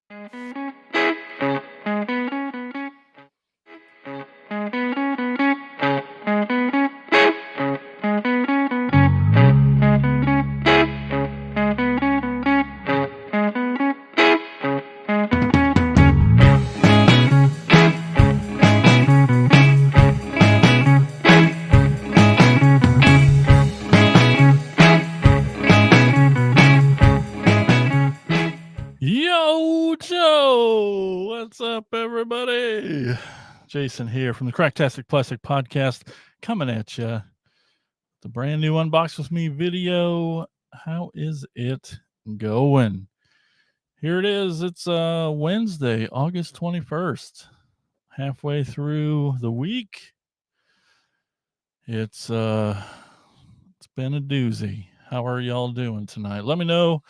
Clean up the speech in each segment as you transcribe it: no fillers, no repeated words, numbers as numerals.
Yo, Joe! What's up, everybody? Jason here from the Cracktastic Plastic Podcast, coming at you. The brand new Unbox with Me video. How is it going? Here it is. It's Wednesday, August 21st. Halfway through the week. It's been a doozy. How are y'all doing tonight? Let me know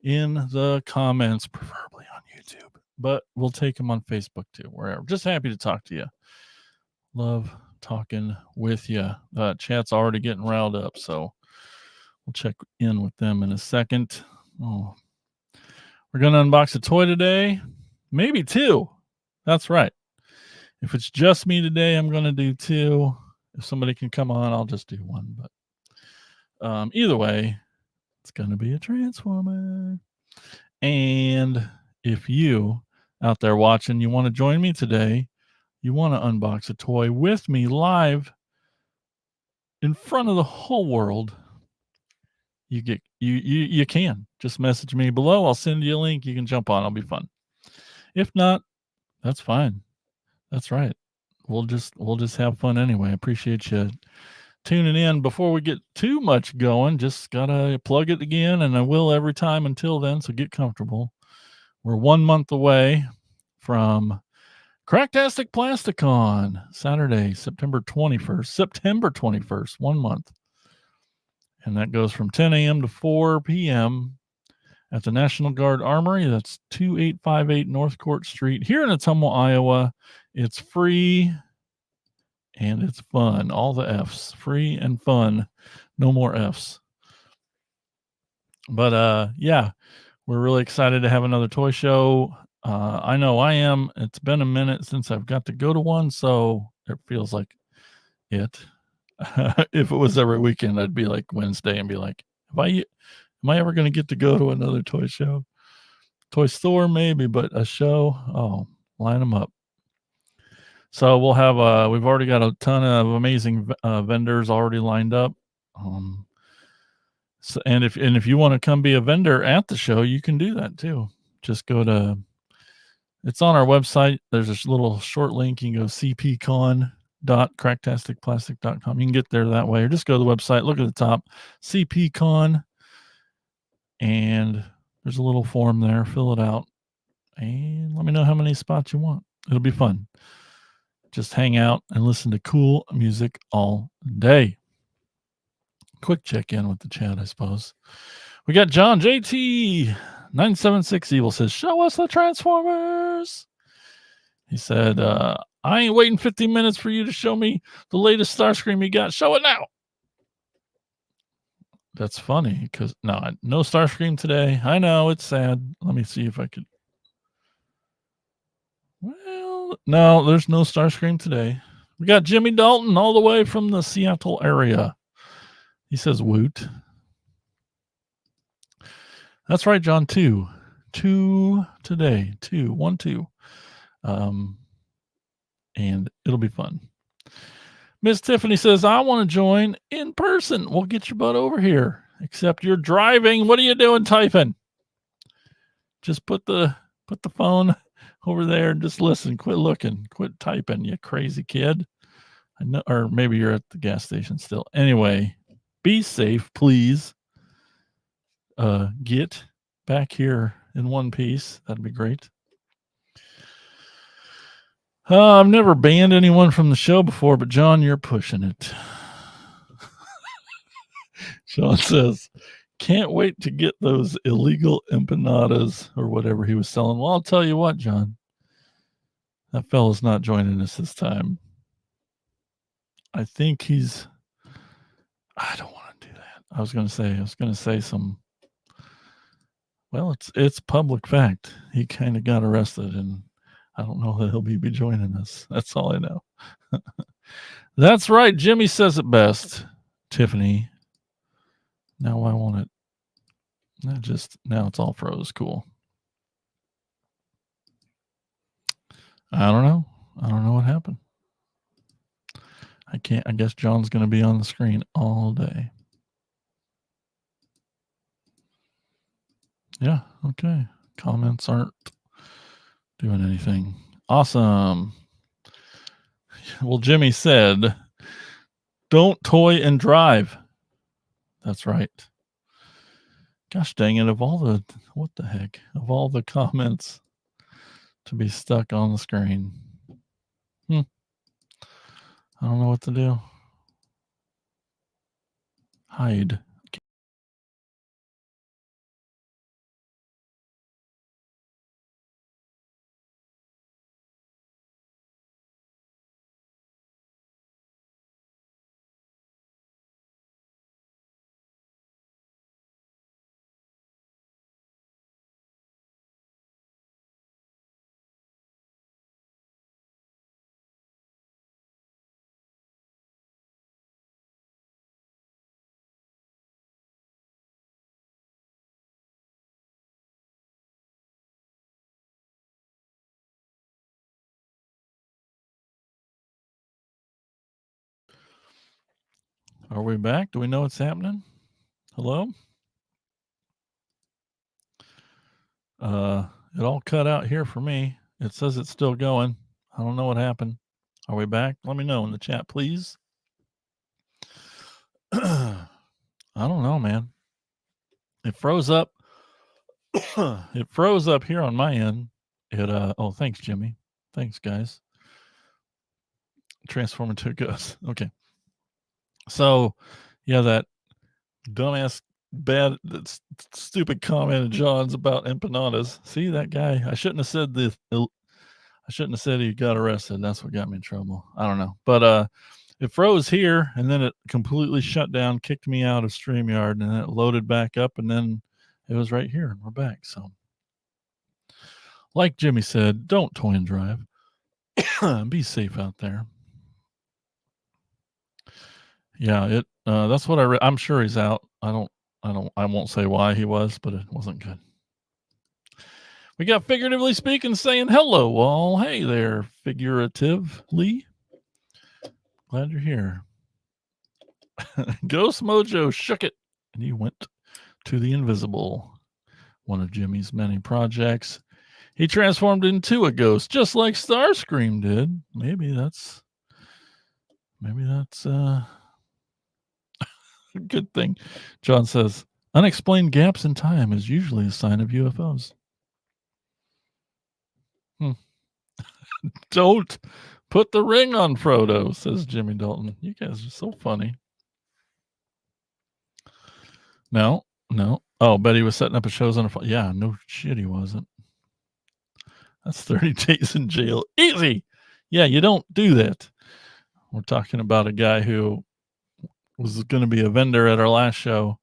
in the comments, preferably on YouTube, but we'll take them on Facebook too, wherever. Just happy to talk to you. Love talking with you. Chat's already getting riled up, so we'll check in with them in a second. Oh, we're going to unbox a toy today, maybe two. That's right. If it's just me today, I'm going to do two. If somebody can come on, I'll just do one. But either way, it's going to be a Transformer. And if you out there watching, you want to join me today, you want to unbox a toy with me live in front of the whole world, you can just message me below. I'll send you a link. You can jump on. It'll be fun. If not, that's fine. That's right. We'll just have fun anyway. I appreciate you tuning in. Before we get too much going, just gotta plug it again, and I will every time until then, so get comfortable. We're 1 month away from Cracktastic Plasticon, Saturday, September 21st, 1 month. And that goes from 10 a.m. to 4 p.m. at the National Guard Armory. That's 2858 North Court Street here in Ottumwa, Iowa. It's free and it's fun. All the F's. Free and fun. No more F's. But yeah, we're really excited to have another toy show. I know I am. It's been a minute since I've got to go to one, so it feels like it. If it was every weekend, I'd be like Wednesday and be like, am I ever going to get to go to another toy show? Toy store, maybe, but a show, oh, line them up. So we'll have, we've already got a ton of amazing vendors already lined up. So, and if you want to come be a vendor at the show, you can do that too. Just go to, it's on our website. There's a little short link. You can go cpcon.cracktasticplastic.com. You can get there that way, or just go to the website, look at the top, cpcon, and there's a little form there. Fill it out and let me know how many spots you want. It'll be fun. Just hang out and listen to cool music all day. Quick check in with the chat, I suppose. We got John JT 976 Evil says, show us the Transformers. He said, I ain't waiting 15 minutes for you to show me the latest Starscream you got. Show it now. That's funny because no Starscream today. I know it's sad. Let me see if I could. Well, no, there's no Starscream today. We got Jimmy Dalton all the way from the Seattle area. He says, woot. That's right, John. Two today. 1 2. And it'll be fun. Miss Tiffany says, I want to join in person. We'll get your butt over here. Except you're driving. What are you doing typing? Just put the phone over there and just listen. Quit looking. Quit typing, you crazy kid. I know, or maybe you're at the gas station still. Anyway, be safe, please. Get back here in one piece. That'd be great. I've never banned anyone from the show before, but John, you're pushing it. Sean says, can't wait to get those illegal empanadas or whatever he was selling. Well, I'll tell you what, John, that fella's not joining us this time. I think I don't want to do that. I was going to say some Well, it's public fact. He kind of got arrested, and I don't know that he'll be joining us. That's all I know. That's right. Jimmy says it best. Tiffany. Now why won't it? Now it's all froze. Cool. I don't know. I don't know what happened. I can't. I guess John's going to be on the screen all day. Yeah. Okay. Comments aren't doing anything. Awesome. Well, Jimmy said, don't toy and drive. That's right. Gosh dang it. What the heck? Of all the comments to be stuck on the screen. I don't know what to do. Hide. Are we back? Do we know what's happening? Hello? It all cut out here for me. It says it's still going. I don't know what happened. Are we back? Let me know in the chat, please. I don't know, man. It froze up. It froze up here on my end. Oh, thanks, Jimmy. Thanks, guys. Transform into a ghost. Okay. So, yeah, that dumbass stupid comment of John's about empanadas. See that guy? I shouldn't have said this. I shouldn't have said he got arrested. That's what got me in trouble. I don't know. But it froze here and then it completely shut down, kicked me out of StreamYard, and then it loaded back up, and then it was right here and we're back. So like Jimmy said, don't toy and drive. Be safe out there. Yeah, that's what I'm sure he's out. I won't say why he was, but it wasn't good. We got Figuratively Speaking saying hello, all. Hey there, figuratively. Glad you're here. Ghost Mojo shook it, and he went to the invisible. One of Jimmy's many projects. He transformed into a ghost, just like Starscream did. Maybe that's a good thing. John says, unexplained gaps in time is usually a sign of UFOs. Don't put the ring on Frodo, says Jimmy Dalton. You guys are so funny. No. Oh, bet he was setting up a shows on a phone. Yeah, no shit, he wasn't. That's 30 days in jail. Easy. Yeah, you don't do that. We're talking about a guy who was going to be a vendor at our last show,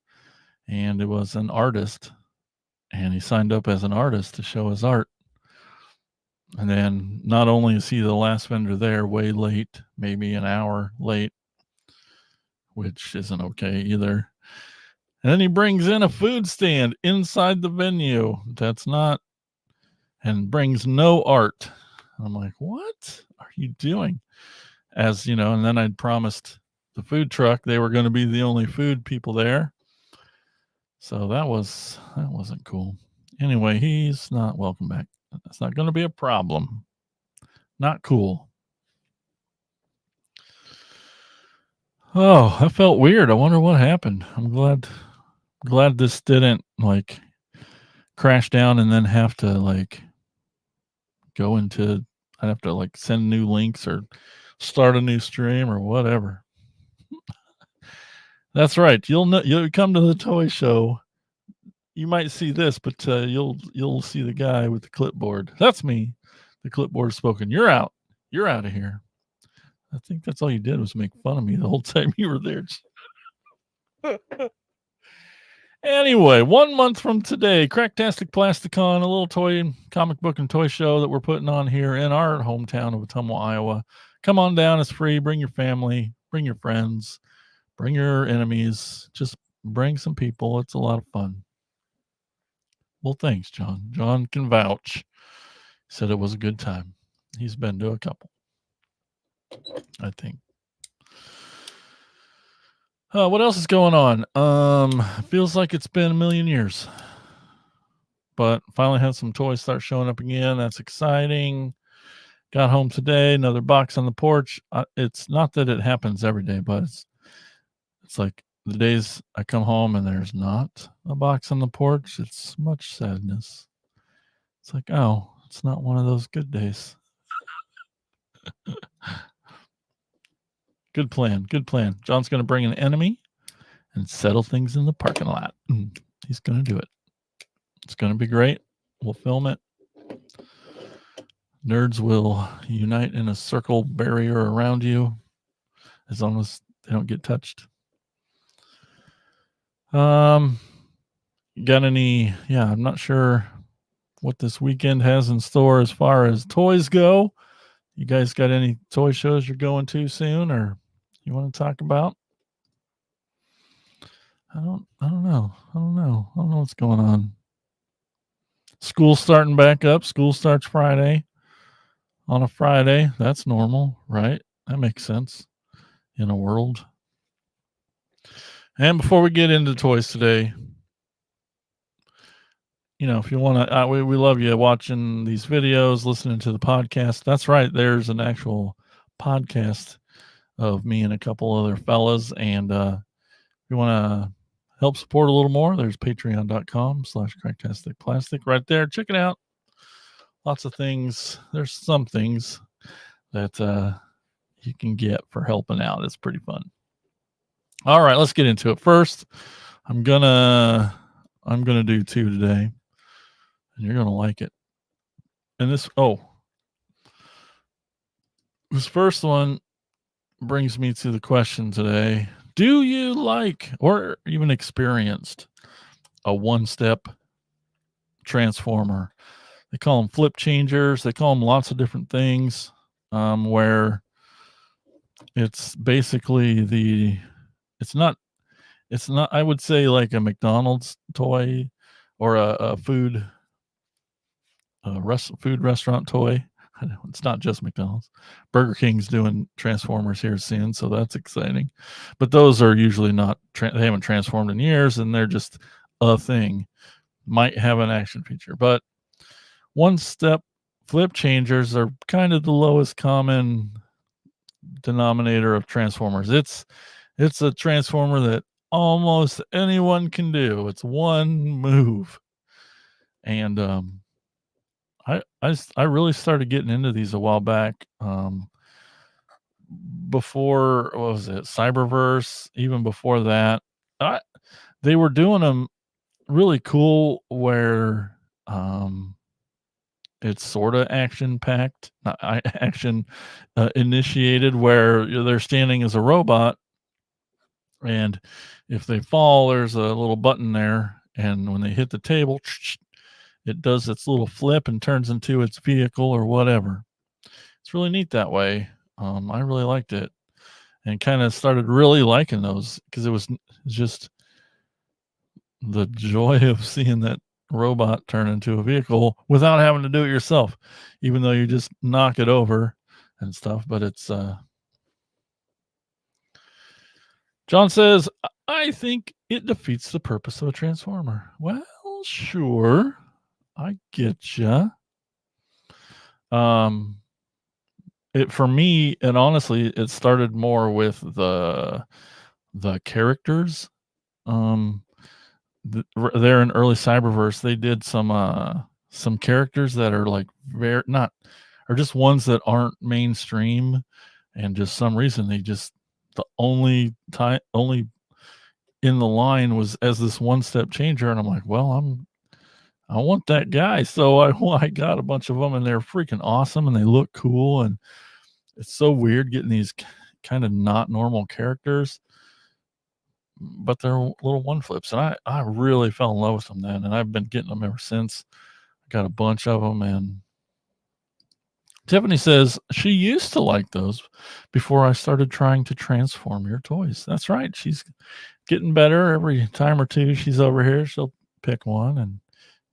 and it was an artist, and he signed up as an artist to show his art. And then not only is he the last vendor there, way late, maybe an hour late, which isn't okay either. And then he brings in a food stand inside the venue. And brings no art. I'm like, what are you doing? As you know, and then I'd promised the food truck they were going to be the only food people there. So that wasn't cool. Anyway, he's not welcome back. That's not going to be a problem. Not cool. Oh, that felt weird. I wonder what happened. I'm glad this didn't like crash down and then have to like go into I'd have to like send new links or start a new stream or whatever. That's right. You'll come to the toy show. You might see this, but you'll see the guy with the clipboard. That's me. The clipboard spoken. You're out. You're out of here. I think that's all you did was make fun of me the whole time you were there. Anyway, 1 month from today, Cracktastic Plasticon, a little toy comic book and toy show that we're putting on here in our hometown of Ottumwa, Iowa. Come on down, it's free. Bring your family, bring your friends, bring your enemies. Just bring some people. It's a lot of fun. Well, thanks, John. John can vouch. Said it was a good time. He's been to a couple, I think. What else is going on? Feels like it's been a million years, but finally had some toys start showing up again. That's exciting. Got home today, another box on the porch. It's not that it happens every day, but it's like the days I come home and there's not a box on the porch, it's much sadness. It's like, oh, it's not one of those good days. Good plan. Good plan. John's going to bring an enemy and settle things in the parking lot. He's going to do it. It's going to be great. We'll film it. Nerds will unite in a circle barrier around you as long as they don't get touched. Got any? Yeah, I'm not sure what this weekend has in store as far as toys go. You guys got any toy shows you're going to soon, or you want to talk about? I don't know. I don't know what's going on. School's starting back up. School starts Friday. On a Friday, that's normal, right? That makes sense in a world. And before we get into toys today, if you want to, we love you watching these videos, listening to the podcast. That's right. There's an actual podcast of me and a couple other fellas. And if you want to help support a little more, there's patreon.com/cracktasticplastic right there. Check it out. Lots of things. There's some things that you can get for helping out. It's pretty fun. All right, let's get into it. First, I'm gonna do two today, and you're gonna like it. And this first one brings me to the question today: do you like or even experienced a one-step transformer? They call them flip changers. They call them lots of different things. Where it's basically it's not I would say like a McDonald's toy or a food restaurant toy. It's not just McDonald's. Burger King's doing Transformers here soon, so that's exciting. But those are usually not they haven't transformed in years, and they're just a thing. Might have an action feature, but one step flip changers are kind of the lowest common denominator of Transformers. It's a transformer that almost anyone can do. It's one move. And I really started getting into these a while back. Before, what was it, Cyberverse, even before that. They were doing them really cool where it's sort of action packed, not action initiated, where they're standing as a robot, and if they fall, there's a little button there, and when they hit the table, it does its little flip and turns into its vehicle or whatever. It's really neat that way. I really liked it, and kind of started really liking those because it was just the joy of seeing that robot turn into a vehicle without having to do it yourself, even though you just knock it over and stuff. But it's John says, I think it defeats the purpose of a transformer. Well, sure, I get ya. It for me, and honestly, it started more with the characters. There in early Cyberverse, they did some characters that are like very not, or just ones that aren't mainstream, and just some reason they just the only in the line was as this one step changer, and I'm like, well, I want that guy, so I got a bunch of them, and they're freaking awesome, and they look cool, and it's so weird getting these kind of not normal characters. but they're little one flips, and I really fell in love with them then, and I've been getting them ever since. I got a bunch of them, and Tiffany says she used to like those before I started trying to transform your toys. That's right. She's getting better every time or two she's over here. She'll pick one and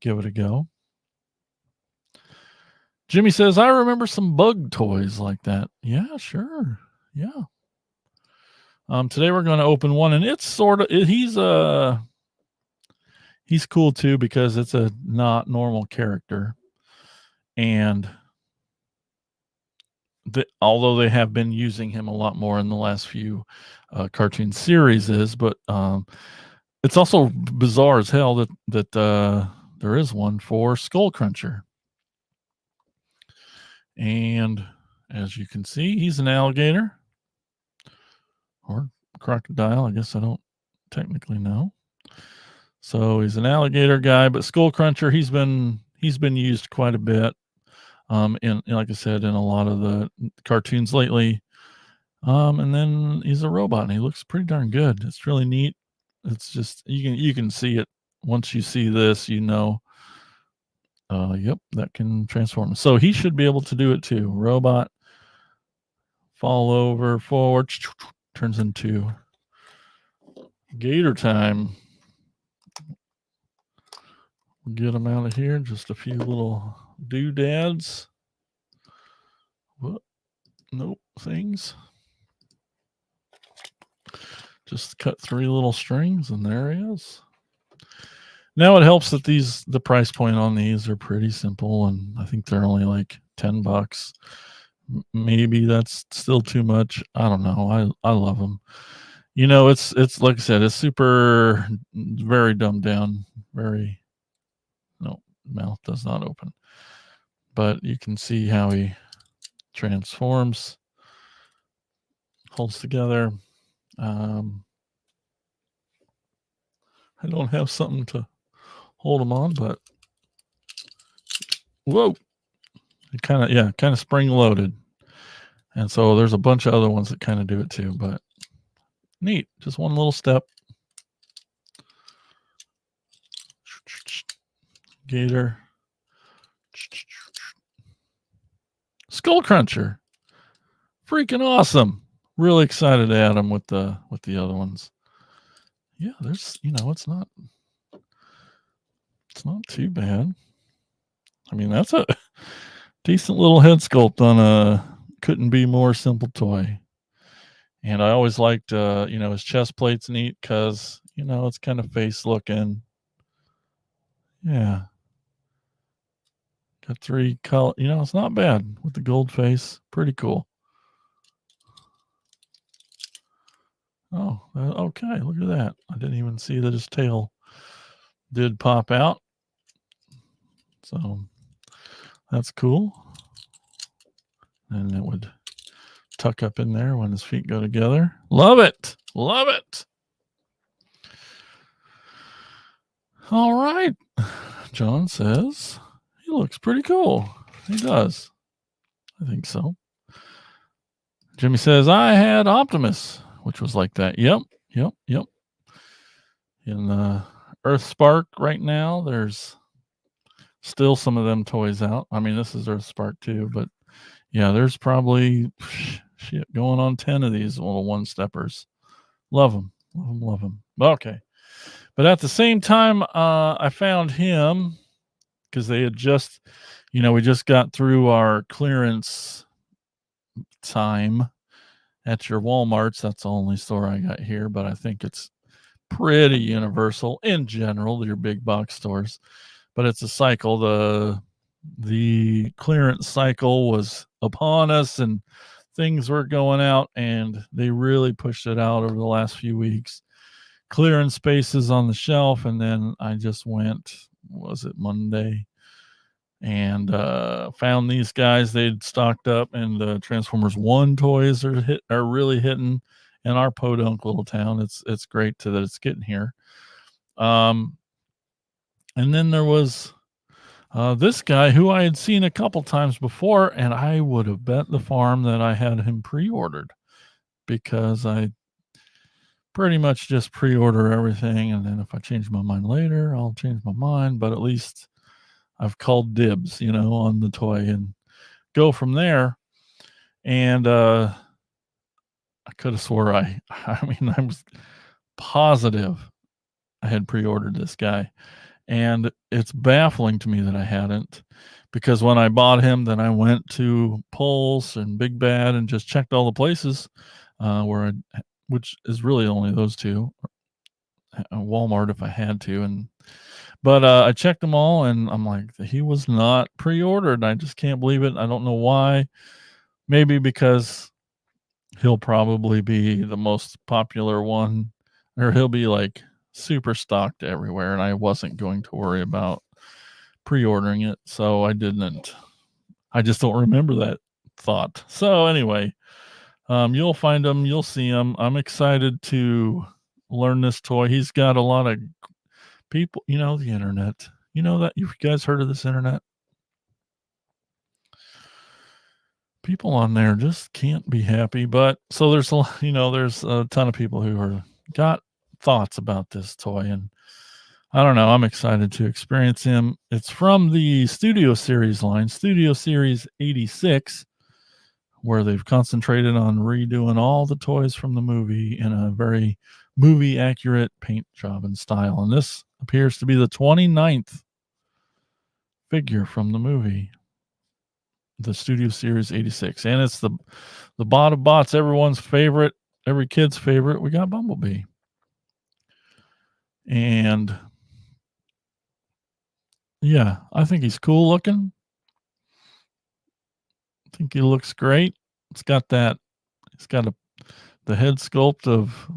give it a go. Jimmy says, I remember some bug toys like that. Yeah, sure. Yeah. Today we're going to open one, and it's sort of he's cool too because it's a not normal character, and although they have been using him a lot more in the last few cartoon series, but it's also bizarre as hell that there is one for Skull Cruncher, and as you can see, he's an alligator or crocodile. I guess I don't technically know. So he's an alligator guy, but Skull Cruncher, he's been used quite a bit. In like I said, in a lot of the cartoons lately. And then he's a robot, and he looks pretty darn good. It's really neat. It's just you can see it once you see this, you know. Yep, that can transform. So he should be able to do it too. Robot, fall over, forward, turns into Gator time. We'll get him out of here. Just a few little doodads. What? Nope, things. Just cut 3 little strings, and there he is. Now it helps that the price point on these are pretty simple, and I think they're only like $10. Maybe that's still too much. I don't know. I love them. You know, it's like I said, it's super, very dumbed down. Very, no, mouth does not open. But you can see how he transforms, holds together. I don't have something to hold them on, but whoa, it kind of spring loaded. And so there's a bunch of other ones that kind of do it too, but neat. Just one little step. Gator. Skull Cruncher. Freaking awesome. Really excited to add them with the other ones. Yeah, there's, it's not too bad. I mean, that's a decent little head sculpt on a couldn't be more simple toy. And I always liked, his chest plate's neat because, it's kind of face looking. Yeah. Got 3 color, it's not bad with the gold face. Pretty cool. Oh, okay. Look at that. I didn't even see that his tail did pop out. So that's cool. And it would tuck up in there when his feet go together. Love it. Love it. All right. John says he looks pretty cool. He does. I think so. Jimmy says, I had Optimus, which was like that. Yep. In Earth Spark right now, there's still some of them toys out. I mean, this is Earth Spark too, but yeah, there's probably going on 10 of these little one-steppers. Love them. Okay. But at the same time, I found him because they had just, we just got through our clearance time at your Walmarts. That's the only store I got here, but I think it's pretty universal in general, your big box stores. But it's a cycle. The clearance cycle was upon us, and things were going out, and they really pushed it out over the last few weeks, clearing spaces on the shelf. And then I just went, was it Monday, and found these guys. They'd stocked up, and the Transformers 1 toys are really hitting in our podunk little town. It's great that it's getting here. And then there was this guy who I had seen a couple times before, and I would have bet the farm that I had him pre-ordered because I pretty much just pre-order everything, and then if I change my mind later, I'll change my mind, but at least I've called dibs, on the toy and go from there. And I could have swore I was positive I had pre-ordered this guy, and it's baffling to me that I hadn't, because when I bought him, then I went to Pulse and Big Bad and just checked all the places, which is really only those two, Walmart if I had to, but I checked them all, and I'm like, he was not pre-ordered. I just can't believe it. I don't know why. Maybe because he'll probably be the most popular one, or he'll be like super stocked everywhere, and I wasn't going to worry about pre-ordering it, so I didn't. I just don't remember that thought. So anyway, you'll find him, you'll see him. I'm excited to learn this toy. He's got a lot of people, the internet. You know that you guys heard of this internet? People on there just can't be happy. But so there's there's a ton of people who are got thoughts about this toy, and I don't know. I'm excited to experience him. It's from the Studio Series line, Studio Series 86, where they've concentrated on redoing all the toys from the movie in a very movie accurate paint job and style. And this appears to be the 29th figure from the movie, the Studio Series 86. And it's the bot of bots, everyone's favorite, every kid's favorite. We got Bumblebee. And yeah, I think he's cool looking. I think he looks great. It's got the head sculpt of,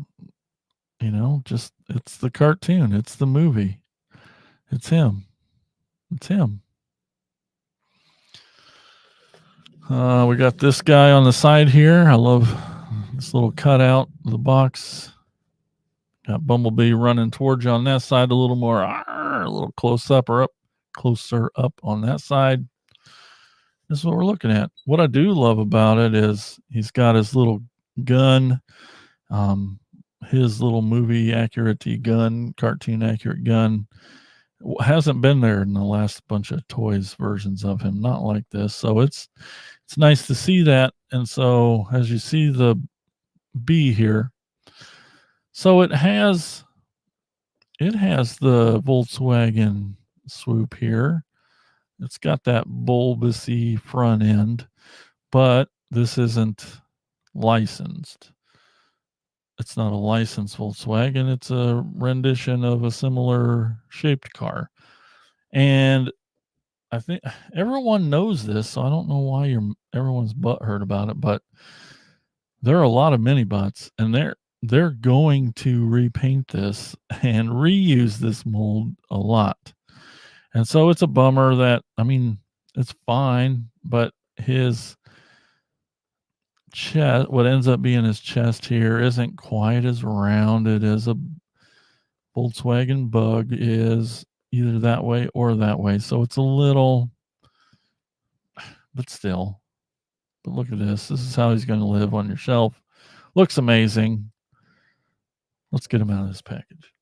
just it's the cartoon, it's the movie. It's him. It's him. We got this guy on the side here. I love this little cutout of the box. Got Bumblebee running towards you on that side, a little more, a little closer up on that side. This is what we're looking at. What I do love about it is he's got his little gun, his little movie accurate gun, cartoon accurate gun. Hasn't been there in the last bunch of toys versions of him, not like this. So it's nice to see that. And so as you see the B here, so it has the Volkswagen swoop here. It's got that bulbousy front end, but this isn't licensed. It's not a licensed Volkswagen. It's a rendition of a similar shaped car. And I think everyone knows this, so I don't know why everyone's butthurt about it, but there are a lot of mini bots, and they're going to repaint this and reuse this mold a lot. And so it's a bummer that, it's fine, but his chest, what ends up being his chest here, isn't quite as rounded as a Volkswagen Bug is, either that way or that way. So it's a little, but still. But look at this. This is how he's going to live on your shelf. Looks amazing. Let's get him out of this package.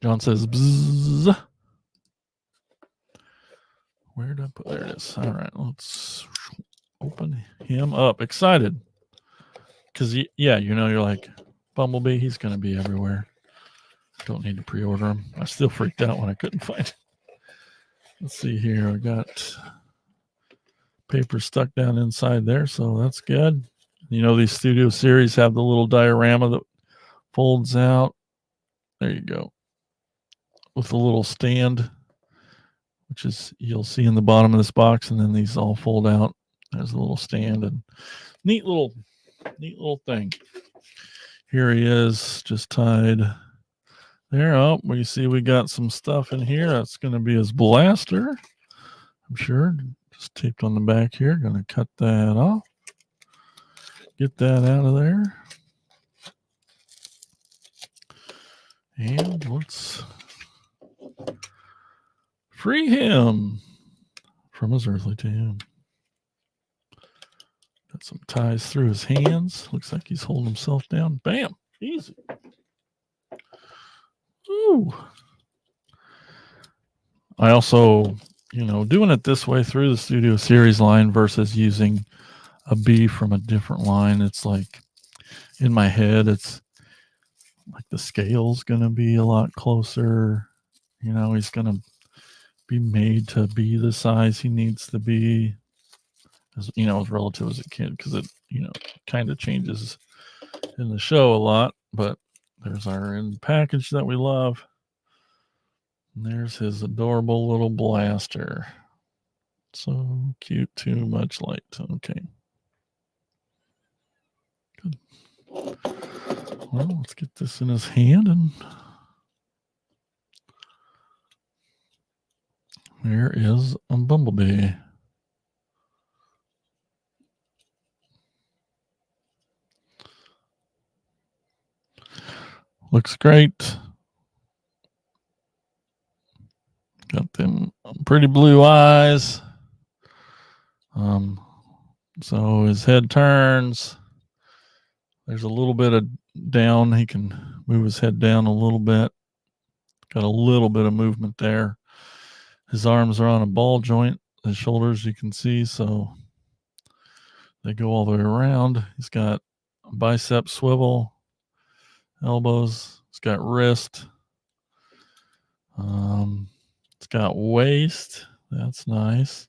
John says, bzzz. Where did I put? There it is. All right, let's open him up. Excited. Because, you're like, Bumblebee, he's going to be everywhere. Don't need to pre-order him. I still freaked out when I couldn't find it. Let's see here. I got paper stuck down inside there, so that's good. These Studio Series have the little diorama that folds out. There you go. With a little stand, which is you'll see in the bottom of this box, and then these all fold out. There's a little stand, and neat little thing. Here he is, just tied there. Oh, we see we got some stuff in here. That's going to be his blaster, I'm sure. Just taped on the back here. Going to cut that off. Get that out of there. And let's free him from his earthly tomb. Got some ties through his hands. Looks like he's holding himself down. Bam. Easy. Ooh. I also, doing it this way through the Studio Series line versus using a bee from a different line, it's like in my head, it's like the scale's going to be a lot closer. He's going to be made to be the size he needs to be, as relative as a kid, because it, kind of changes in the show a lot. But there's our end package that we love. And there's his adorable little blaster. So cute, too much light. Okay. Good. Well, let's get this in his hand, and here is a Bumblebee. Looks great. Got them pretty blue eyes. So his head turns. There's a little bit of down. He can move his head down a little bit. Got a little bit of movement there. His arms are on a ball joint. His shoulders, you can see, so they go all the way around. He's got a bicep swivel, elbows. He's got wrist. It's got waist. That's nice.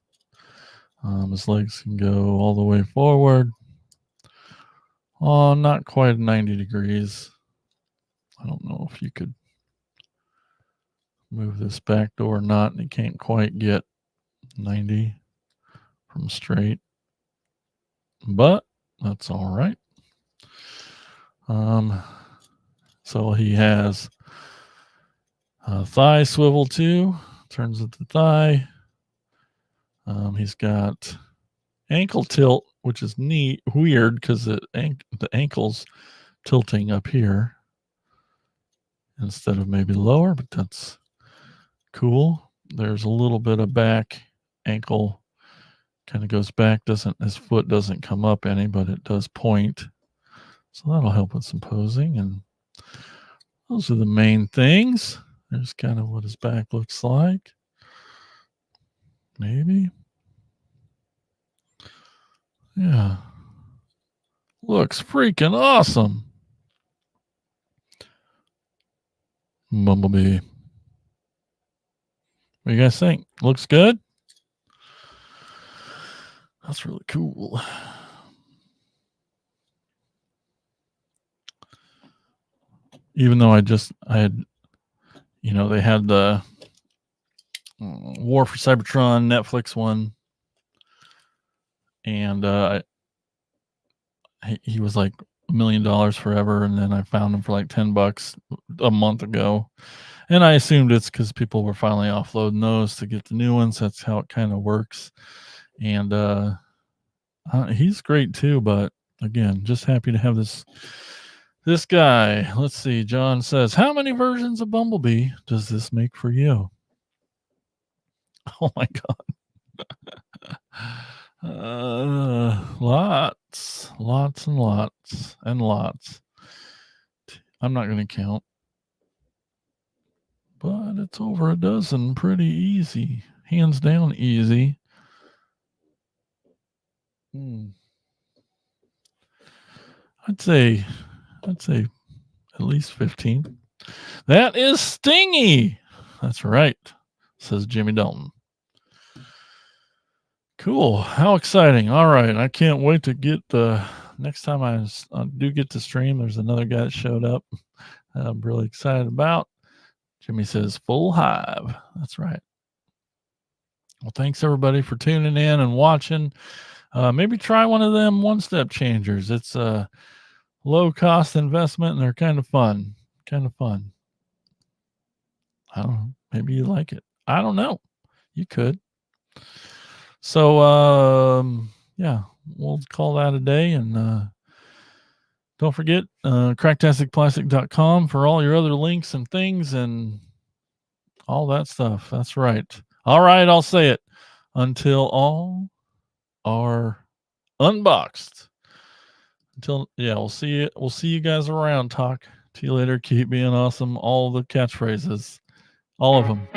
His legs can go all the way forward. Oh, not quite 90 degrees. I don't know if you could move this back door or not, and you can't quite get 90 from straight, but that's all right. So he has a thigh swivel too, turns at the thigh. He's got ankle tilt, which is weird because the ankle's tilting up here instead of maybe lower, but that's cool. There's a little bit of back ankle, kind of goes back, his foot doesn't come up any, but it does point. So that'll help with some posing, and those are the main things. There's kind of what his back looks like. Maybe. Yeah. Looks freaking awesome. Bumblebee. What do you guys think? Looks good? That's really cool. Even though I had, they had the War for Cybertron Netflix one, and he was like $1 million forever, and then I found him for like $10 a month ago, and I assumed it's because people were finally offloading those to get the new ones. That's how it kind of works, and he's great too. But again, just happy to have this guy. Let's see. John says, how many versions of Bumblebee does this make for you? Oh my God. Lots and lots and lots. I'm not going to count, but it's over a dozen. Pretty easy. Hands down easy. I'd say at least 15. That is Stingy. That's right, says Jimmy Dalton. Cool. How exciting. All right. I can't wait to get next time I do get to stream. There's another guy that showed up that I'm really excited about. Jimmy says full hive. That's right. Well, thanks everybody for tuning in and watching. Maybe try one of them one-step changers. It's a low-cost investment, and they're kind of fun. I don't know. Maybe you like it. I don't know. You could. So, yeah, we'll call that a day. And don't forget, cracktasticplastic.com for all your other links and things and all that stuff. That's right. All right, I'll say it. Until all are Unboxed. Until we'll see you. We'll see you guys around. Talk to you later. Keep being awesome. All the catchphrases, all of them.